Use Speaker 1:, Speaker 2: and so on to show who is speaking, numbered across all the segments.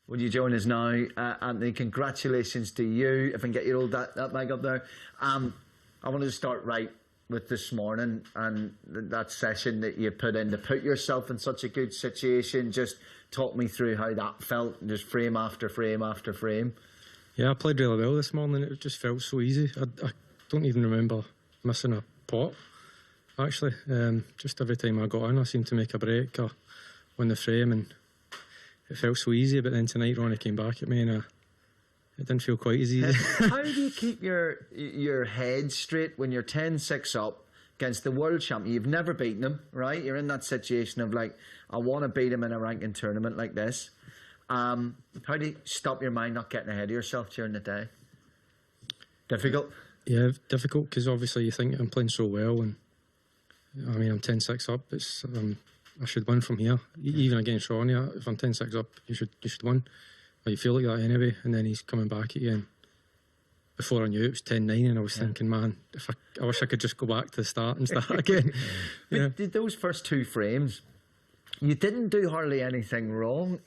Speaker 1: Would you join us now? Anthony, congratulations to you. If I can get your old that mic up there. I wanted to start right with this morning and that session that you put in to put yourself in such a good situation. Just talk me through how that felt, just frame after frame after frame.
Speaker 2: Yeah, I played really well this morning. It just felt so easy. I don't even remember missing a pot, actually. Just every time I got in, I seemed to make a break or win the frame, and it felt so easy. But then tonight, Ronnie came back at me, and it didn't feel quite as easy.
Speaker 1: How do you keep your head straight when you're 10-6 up against the world champion? You've never beaten him, right? You're in that situation of like, I want to beat him in a ranking tournament like this. How do you stop your mind not getting ahead of yourself during the day? Difficult?
Speaker 2: Yeah, difficult, because obviously you think I'm playing so well, and I mean, I'm 10-6 up. I should win from here. Even against Ronnie, if I'm 10-6 up, you should win. Well, you feel like that anyway, and then he's coming back at you. And before I knew it was 10-9, and I was thinking, man, I wish I could just go back to the start and start again.
Speaker 1: But did those first two frames, you didn't do hardly anything wrong.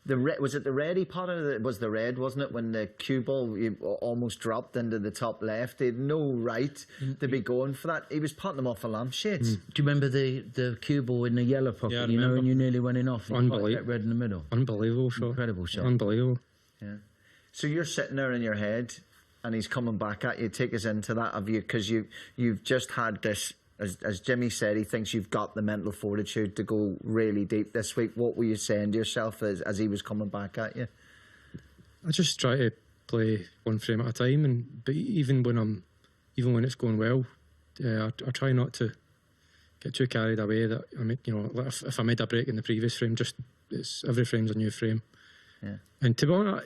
Speaker 1: Was it the red he potted? It was the red, wasn't it? When the cue ball almost dropped into the top left, he had no right to be going for that. He was potting them off a lampshades.
Speaker 3: Do you remember the cue ball in the yellow pocket?
Speaker 2: Yeah,
Speaker 3: you know, and you nearly went in off.
Speaker 2: Unbelievable.
Speaker 3: That red in the middle.
Speaker 2: Unbelievable shot.
Speaker 3: Incredible shot.
Speaker 2: Unbelievable.
Speaker 1: Yeah. So you're sitting there in your head, and he's coming back at you. Take us into that of you, because you've just had this. As Jimmy said, he thinks you've got the mental fortitude to go really deep this week. What were you saying to yourself as he was coming back at you?
Speaker 2: I just try to play one frame at a time, but even when it's going well, I try not to get too carried away. That I mean, you know, if I made a break in the previous frame, every frame's a new frame.
Speaker 1: Yeah.
Speaker 2: And to be honest,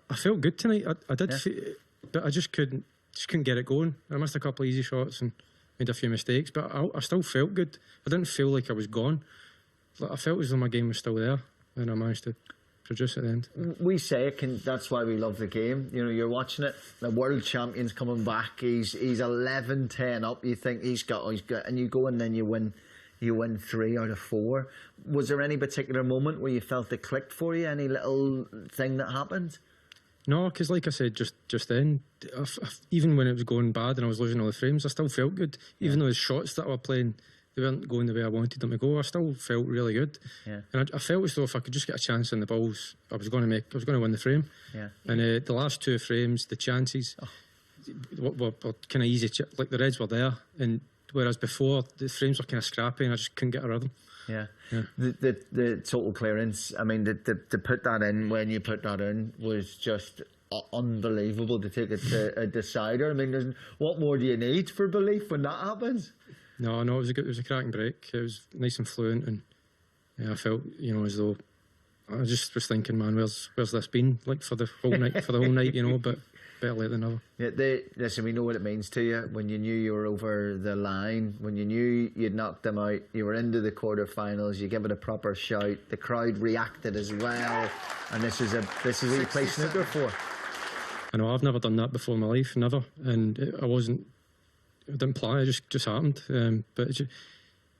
Speaker 2: I felt good tonight. I did, but I just couldn't get it going. I missed a couple of easy shots and made a few mistakes, but I still felt good. I didn't feel like I was gone. I felt as though my game was still there, and I managed to produce at the end.
Speaker 1: We say that's why we love the game. You know, you're watching it, the world champion's coming back, he's 11-10 up, you think he's got, and you go and then you win 3 out of 4. Was there any particular moment where you felt it clicked for you? Any little thing that happened?
Speaker 2: No, because like I said just then, even when it was going bad and I was losing all the frames, I still felt good. Even though the shots that I was playing, they weren't going the way I wanted them to go, I still felt really good. Yeah. And I felt as though if I could just get a chance in the balls, I was going to win the frame. Yeah. And the last 2 frames, the chances were kind of easy. Like the reds were there, and whereas before the frames were kind of scrappy and I just couldn't get around them.
Speaker 1: Yeah. The total clearance, I mean, to put that in when you put that in was just unbelievable, to take it to a decider. I mean, what more do you need for belief when that happens?
Speaker 2: No, it was a cracking break. It was nice and fluent, and I felt, you know, as though I just was thinking, man, where's this been like for the whole night, you know, but better late than never.
Speaker 1: Yeah, listen, we know what it means to you when you knew you were over the line, when you knew you'd knocked them out, you were into the quarterfinals, you give it a proper shout, the crowd reacted as well, and this is what you play snooker for.
Speaker 2: I know, I've never done that before in my life, never, and I didn't plan, it just happened, but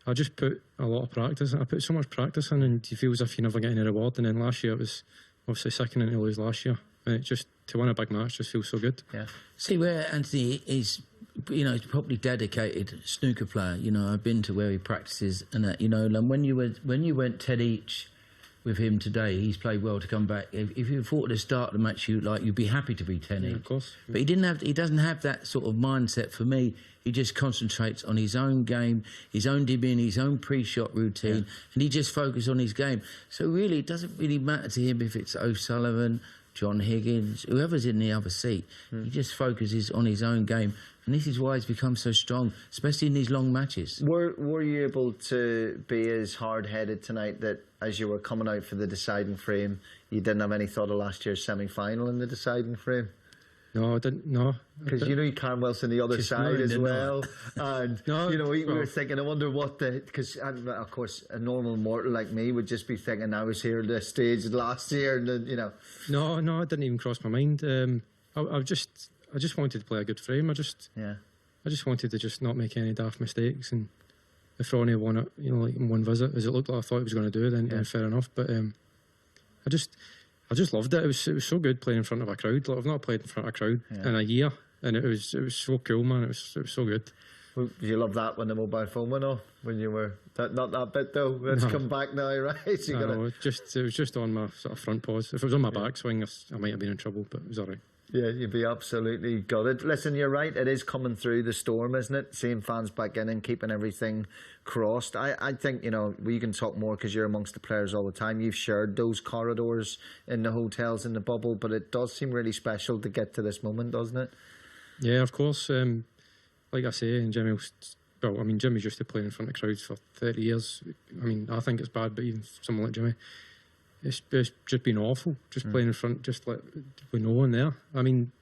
Speaker 2: I just put a lot of practice. I put so much practice in, and you feel as if you never get any reward. And then last year it was obviously second in to lose last year, and it just to win a big match just feels so good.
Speaker 3: Yeah. See where Anthony is, you know, he's a properly dedicated snooker player. You know, I've been to where he practices and that. You know, and when you went 10 each with him today, he's played well to come back. If you thought at the start of the match you'd be happy to be 10 each.
Speaker 2: Of course.
Speaker 3: But he doesn't have that sort of mindset. For me, he just concentrates on his own game, his own demeanour, his own pre-shot routine, and he just focuses on his game. So really, it doesn't really matter to him if it's O'Sullivan, John Higgins, whoever's in the other seat. He just focuses on his own game, and this is why he's become so strong, especially in these long matches.
Speaker 1: Were you able to be as hard-headed tonight that as you were coming out for the deciding frame, you didn't have any thought of last year's semi-final in the deciding frame?
Speaker 2: No, I didn't. No,
Speaker 1: because you know Karen Wilson the other just side as well, and no, you know we were thinking, I wonder what because of course a normal mortal like me would just be thinking, I was here at this stage last year, and you know. No,
Speaker 2: it didn't even cross my mind. I just wanted to play a good frame. I just wanted to just not make any daft mistakes, and if Ronnie won it, you know, like in one visit, as it looked like I thought he was going to do, then fair enough. But I just loved it. It was so good playing in front of a crowd. Like, I've not played in front of a crowd in a year, and it was so cool, man. It was so good.
Speaker 1: Well, did you love that when the mobile phone went off? When you were not that bit though. Let's come back now, right? So
Speaker 2: it was just on my sort of front paws. If it was on my backswing, I might have been in trouble, but it was all right.
Speaker 1: Yeah, you'd be absolutely gutted. Listen, you're right. It is coming through the storm, isn't it? Seeing fans back in and keeping everything crossed. I think, we can talk more because you're amongst the players all the time. You've shared those corridors in the hotels in the bubble, but it does seem really special to get to this moment, doesn't it?
Speaker 2: Yeah, of course. Like I say, and Jimmy's used to playing in front of crowds for 30 years. I mean, I think it's bad, but even someone like Jimmy, it's just been awful, just playing in front, just like with no one there. I mean,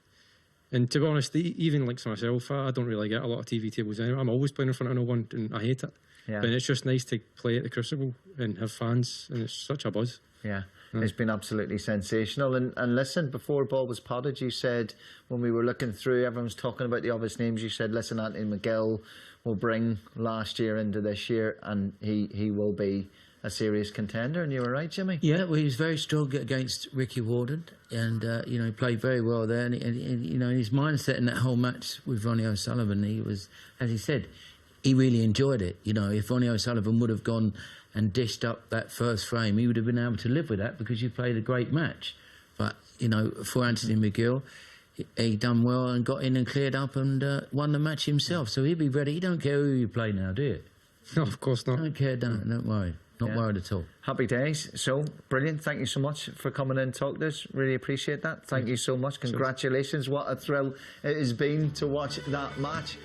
Speaker 2: and to be honest, even like myself, I don't really get a lot of TV tables anyway. I'm always playing in front of no one, and I hate it. Yeah. But it's just nice to play at the Crucible and have fans, and it's such a buzz.
Speaker 1: Yeah. It's been absolutely sensational. And listen, before ball was potted, you said, when we were looking through, everyone's talking about the obvious names, you said, listen, Anthony McGill will bring last year into this year, and he will be a serious contender. And you were right, Jimmy.
Speaker 3: Yeah, well, he was very strong against Ricky Warden, and he played very well there. And his mindset in that whole match with Ronnie O'Sullivan, he was, as he said, he really enjoyed it. If Ronnie O'Sullivan would have gone and dished up that first frame, he would have been able to live with that because you played a great match. But, for Anthony McGill, he done well and got in and cleared up and won the match himself. So he'll be ready. You don't care who you play now, do you?
Speaker 2: No, of course not.
Speaker 3: Don't care, don't worry. Not worried at all.
Speaker 1: Happy days. So, brilliant. Thank you so much for coming in and talk to us. Really appreciate that. Thank you so much. Congratulations. What a thrill it has been to watch that match.